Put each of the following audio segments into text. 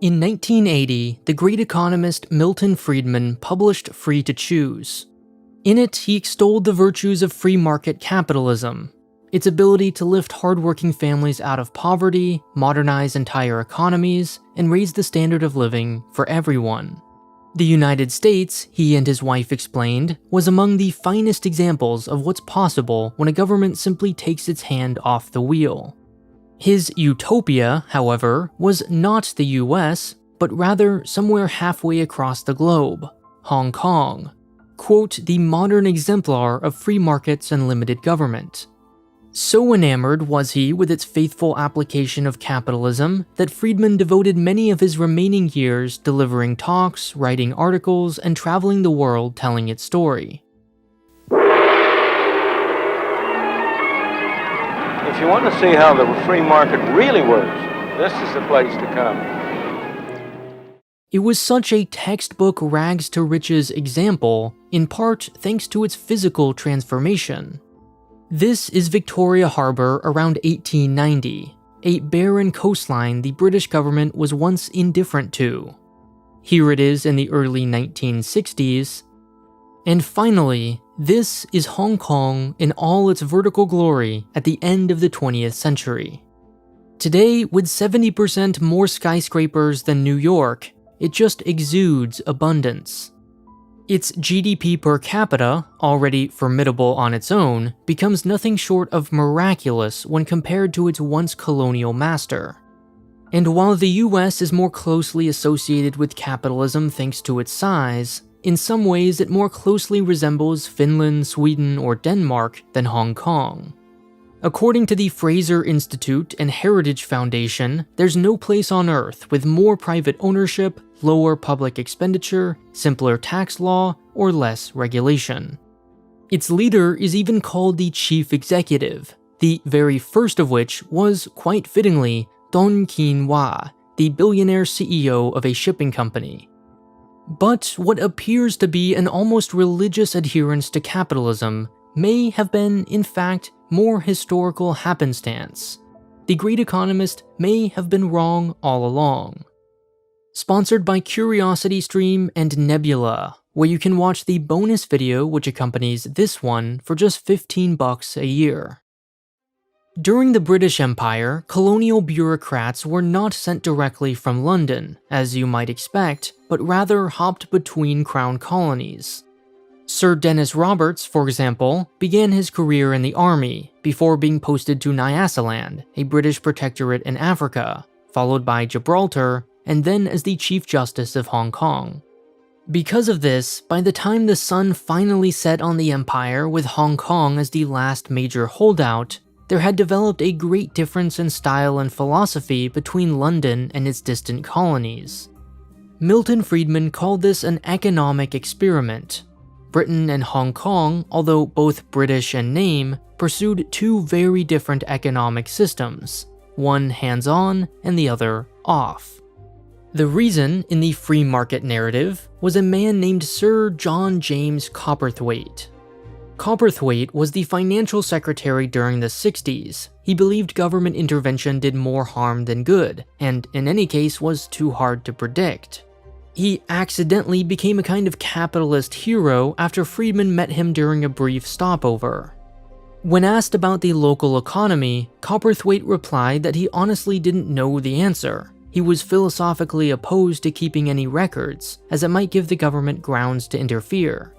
In 1980, the great economist Milton Friedman published Free to Choose. In it, he extolled the virtues of free market capitalism, its ability to lift hardworking families out of poverty, modernize entire economies, and raise the standard of living for everyone. The United States, he and his wife explained, was among the finest examples of what's possible when a government simply takes its hand off the wheel. His utopia, however, was not the US, but rather somewhere halfway across the globe, Hong Kong. Quote, the modern exemplar of free markets and limited government. So enamored was he with its faithful application of capitalism that Friedman devoted many of his remaining years delivering talks, writing articles, and traveling the world telling its story. If you want to see how the free market really works, this is the place to come. It was such a textbook rags to riches example, in part thanks to its physical transformation. This is Victoria Harbour around 1890, a barren coastline the British government was once indifferent to. Here it is in the early 1960s. And finally, this is Hong Kong in all its vertical glory at the end of the 20th century. Today, with 70% more skyscrapers than New York, it just exudes abundance. Its GDP per capita, already formidable on its own, becomes nothing short of miraculous when compared to its once colonial master. And while the US is more closely associated with capitalism thanks to its size, in some ways it more closely resembles Finland, Sweden, or Denmark than Hong Kong. According to the Fraser Institute and Heritage Foundation, there's no place on Earth with more private ownership, lower public expenditure, simpler tax law, or less regulation. Its leader is even called the Chief Executive, the very first of which was, quite fittingly, Don Kin Wah, the billionaire CEO of a shipping company. But what appears to be an almost religious adherence to capitalism may have been, in fact, more historical happenstance. The great economist may have been wrong all along. Sponsored by CuriosityStream and Nebula, where you can watch the bonus video which accompanies this one for just $15 a year. During the British Empire, colonial bureaucrats were not sent directly from London, as you might expect, but rather hopped between crown colonies. Sir Dennis Roberts, for example, began his career in the army before being posted to Nyasaland, a British protectorate in Africa, followed by Gibraltar, and then as the Chief Justice of Hong Kong. Because of this, by the time the sun finally set on the empire with Hong Kong as the last major holdout, there had developed a great difference in style and philosophy between London and its distant colonies. Milton Friedman called this an economic experiment. Britain and Hong Kong, although both British in name, pursued two very different economic systems, one hands-on and the other off. The reason in the free market narrative was a man named Sir John James Cowperthwaite. Cowperthwaite was the financial secretary during the 60s. He believed government intervention did more harm than good, and in any case was too hard to predict. He accidentally became a kind of capitalist hero after Friedman met him during a brief stopover. When asked about the local economy, Cowperthwaite replied that he honestly didn't know the answer. He was philosophically opposed to keeping any records, as it might give the government grounds to interfere.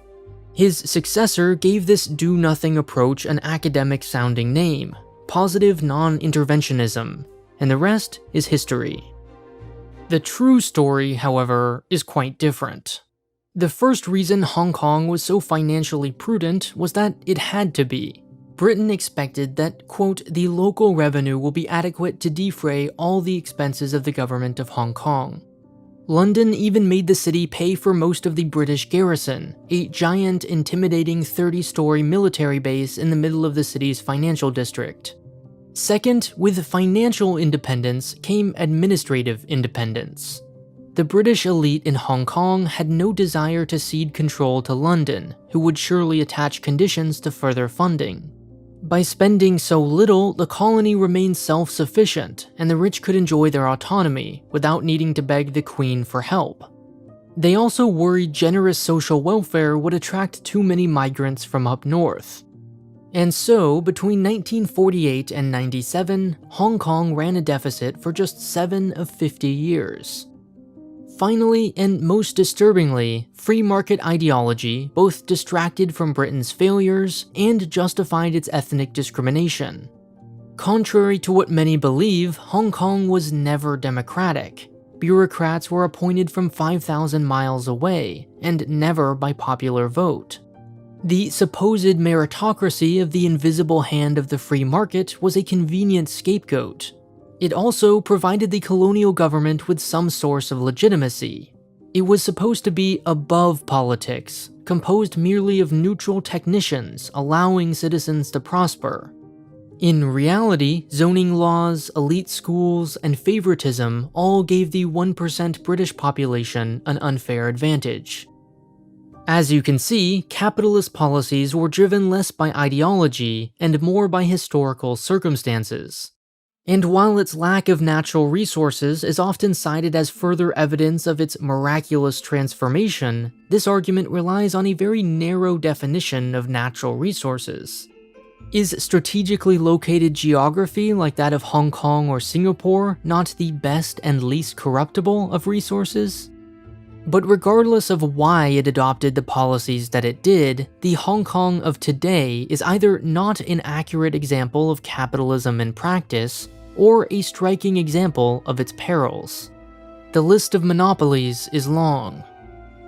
His successor gave this do-nothing approach an academic-sounding name, positive non-interventionism, and the rest is history. The true story, however, is quite different. The first reason Hong Kong was so financially prudent was that it had to be. Britain expected that, quote, the local revenue will be adequate to defray all the expenses of the government of Hong Kong. London even made the city pay for most of the British garrison, a giant, intimidating 30-story military base in the middle of the city's financial district. Second, with financial independence came administrative independence. The British elite in Hong Kong had no desire to cede control to London, who would surely attach conditions to further funding. By spending so little, the colony remained self-sufficient, and the rich could enjoy their autonomy without needing to beg the queen for help. They also worried generous social welfare would attract too many migrants from up north. And so, between 1948 and 97, Hong Kong ran a deficit for just 7 of 50 years. Finally, and most disturbingly, free market ideology both distracted from Britain's failures and justified its ethnic discrimination. Contrary to what many believe, Hong Kong was never democratic. Bureaucrats were appointed from 5,000 miles away, and never by popular vote. The supposed meritocracy of the invisible hand of the free market was a convenient scapegoat. It also provided the colonial government with some source of legitimacy. It was supposed to be above politics, composed merely of neutral technicians allowing citizens to prosper. In reality, zoning laws, elite schools, and favoritism all gave the 1% British population an unfair advantage. As you can see, capitalist policies were driven less by ideology and more by historical circumstances. And while its lack of natural resources is often cited as further evidence of its miraculous transformation, this argument relies on a very narrow definition of natural resources. Is strategically located geography like that of Hong Kong or Singapore not the best and least corruptible of resources? But regardless of why it adopted the policies that it did, the Hong Kong of today is either not an accurate example of capitalism in practice, or a striking example of its perils. The list of monopolies is long.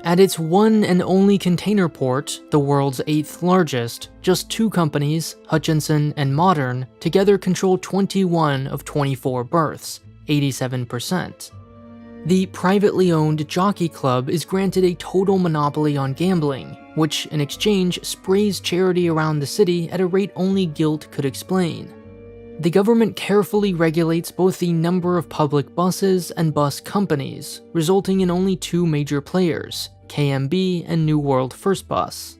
At its one and only container port, the world's 8th largest, just 2 companies, Hutchinson and Modern, together control 21 of 24 berths, 87%. The privately owned Jockey Club is granted a total monopoly on gambling, which in exchange sprays charity around the city at a rate only guilt could explain. The government carefully regulates both the number of public buses and bus companies, resulting in only 2 major players, KMB and New World First Bus.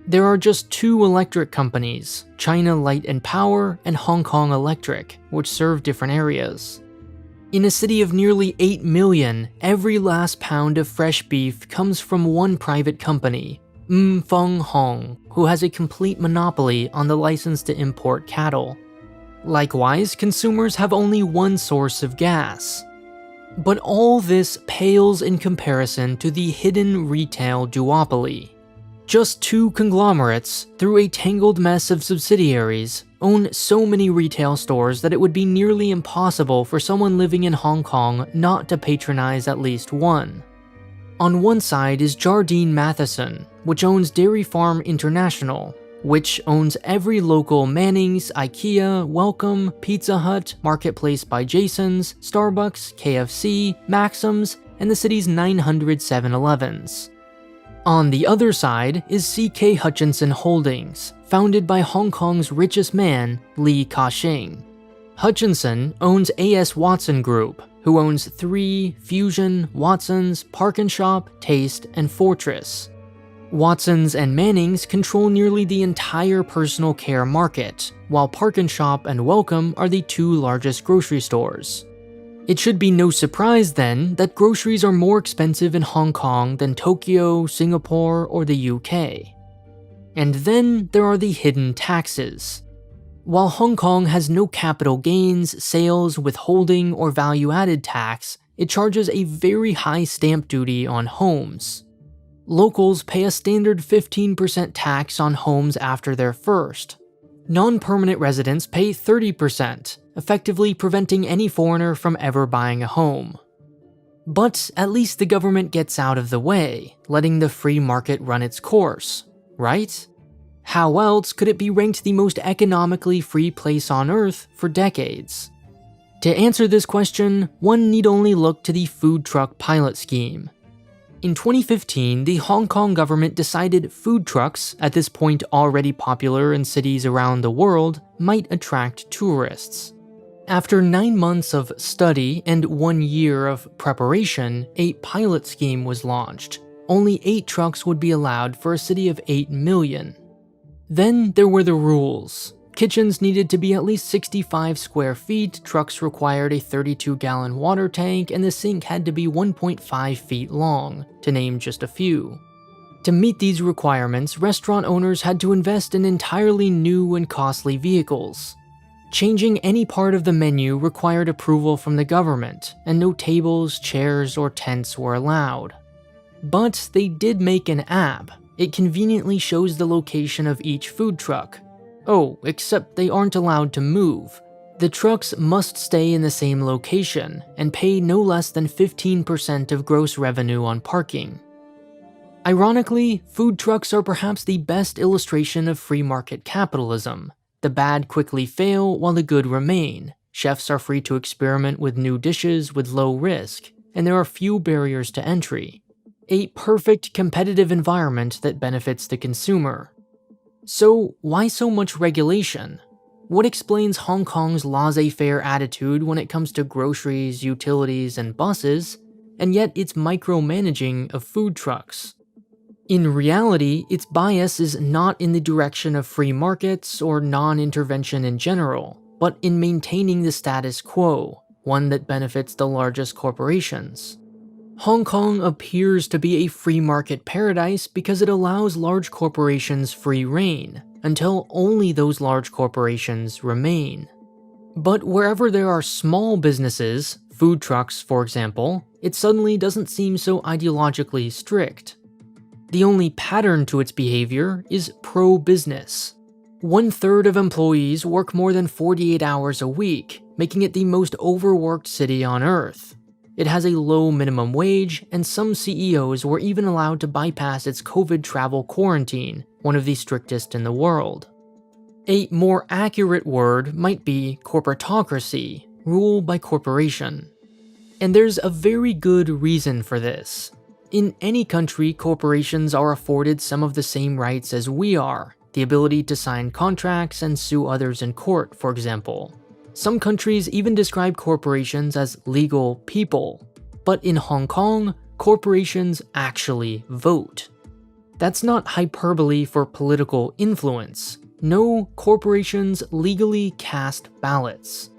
There are just 2 electric companies, China Light and Power and Hong Kong Electric, which serve different areas. In a city of nearly 8 million, every last pound of fresh beef comes from one private company, Feng Hong, who has a complete monopoly on the license to import cattle. Likewise, consumers have only one source of gas. But all this pales in comparison to the hidden retail duopoly. Just 2 conglomerates, through a tangled mess of subsidiaries, own so many retail stores that it would be nearly impossible for someone living in Hong Kong not to patronize at least one. On one side is Jardine Matheson, which owns Dairy Farm International, which owns every local Mannings, IKEA, Welcome, Pizza Hut, Marketplace by Jason's, Starbucks, KFC, Maxim's, and the city's 900 7-Elevens. On the other side is CK Hutchinson Holdings, founded by Hong Kong's richest man, Li Ka-shing. Hutchinson owns A.S. Watson Group, who owns 3, Fusion, Watson's, Park & Shop, Taste, and Fortress. Watson's and Mannings control nearly the entire personal care market, while Park & Shop and Welcome are the 2 largest grocery stores. It should be no surprise then that groceries are more expensive in Hong Kong than Tokyo, Singapore, or the UK. And then there are the hidden taxes. While Hong Kong has no capital gains, sales, withholding, or value-added tax, it charges a very high stamp duty on homes. Locals pay a standard 15% tax on homes after their first. Non-permanent residents pay 30%, effectively preventing any foreigner from ever buying a home. But at least the government gets out of the way, letting the free market run its course, right? How else could it be ranked the most economically free place on Earth for decades? To answer this question, one need only look to the food truck pilot scheme. In 2015, the Hong Kong government decided food trucks, at this point already popular in cities around the world, might attract tourists. After 9 months of study and 1 year of preparation, a pilot scheme was launched. Only 8 trucks would be allowed for a city of 8 million. Then there were the rules. Kitchens needed to be at least 65 square feet, trucks required a 32-gallon water tank, and the sink had to be 1.5 feet long, to name just a few. To meet these requirements, restaurant owners had to invest in entirely new and costly vehicles. Changing any part of the menu required approval from the government, and no tables, chairs, or tents were allowed. But they did make an app. It conveniently shows the location of each food truck. Oh, except they aren't allowed to move. The trucks must stay in the same location and pay no less than 15% of gross revenue on parking. Ironically, food trucks are perhaps the best illustration of free market capitalism. The bad quickly fail while the good remain. Chefs are free to experiment with new dishes with low risk, and there are few barriers to entry. A perfect competitive environment that benefits the consumer. So, why so much regulation? What explains Hong Kong's laissez-faire attitude when it comes to groceries, utilities, and buses, and yet its micromanaging of food trucks? In reality, its bias is not in the direction of free markets or non-intervention in general, but in maintaining the status quo, one that benefits the largest corporations. Hong Kong appears to be a free market paradise because it allows large corporations free rein, until only those large corporations remain. But wherever there are small businesses, food trucks for example, it suddenly doesn't seem so ideologically strict. The only pattern to its behavior is pro-business. 1/3 of employees work more than 48 hours a week, making it the most overworked city on Earth. It has a low minimum wage, and some CEOs were even allowed to bypass its COVID travel quarantine, one of the strictest in the world. A more accurate word might be corporatocracy, rule by corporation. And there's a very good reason for this. In any country, corporations are afforded some of the same rights as we are, the ability to sign contracts and sue others in court, for example. Some countries even describe corporations as legal people. But in Hong Kong, corporations actually vote. That's not hyperbole for political influence. No, corporations legally cast ballots.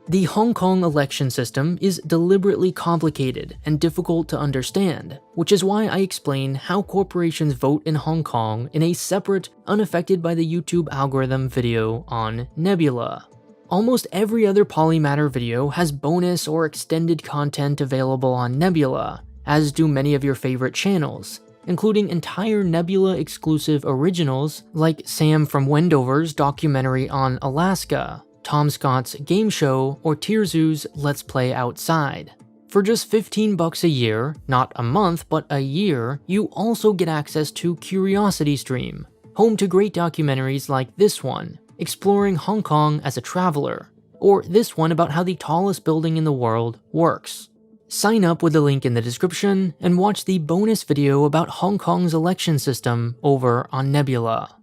The Hong Kong election system is deliberately complicated and difficult to understand, which is why I explain how corporations vote in Hong Kong in a separate, unaffected by the YouTube algorithm video on Nebula. Almost every other Polymatter video has bonus or extended content available on Nebula, as do many of your favorite channels, including entire Nebula-exclusive originals like Sam from Wendover's documentary on Alaska, Tom Scott's game show, or Tirzu's Let's Play Outside. For just $15 a year, not a month but a year, you also get access to CuriosityStream, home to great documentaries like this one, exploring Hong Kong as a traveler, or this one about how the tallest building in the world works. Sign up with the link in the description and watch the bonus video about Hong Kong's election system over on Nebula.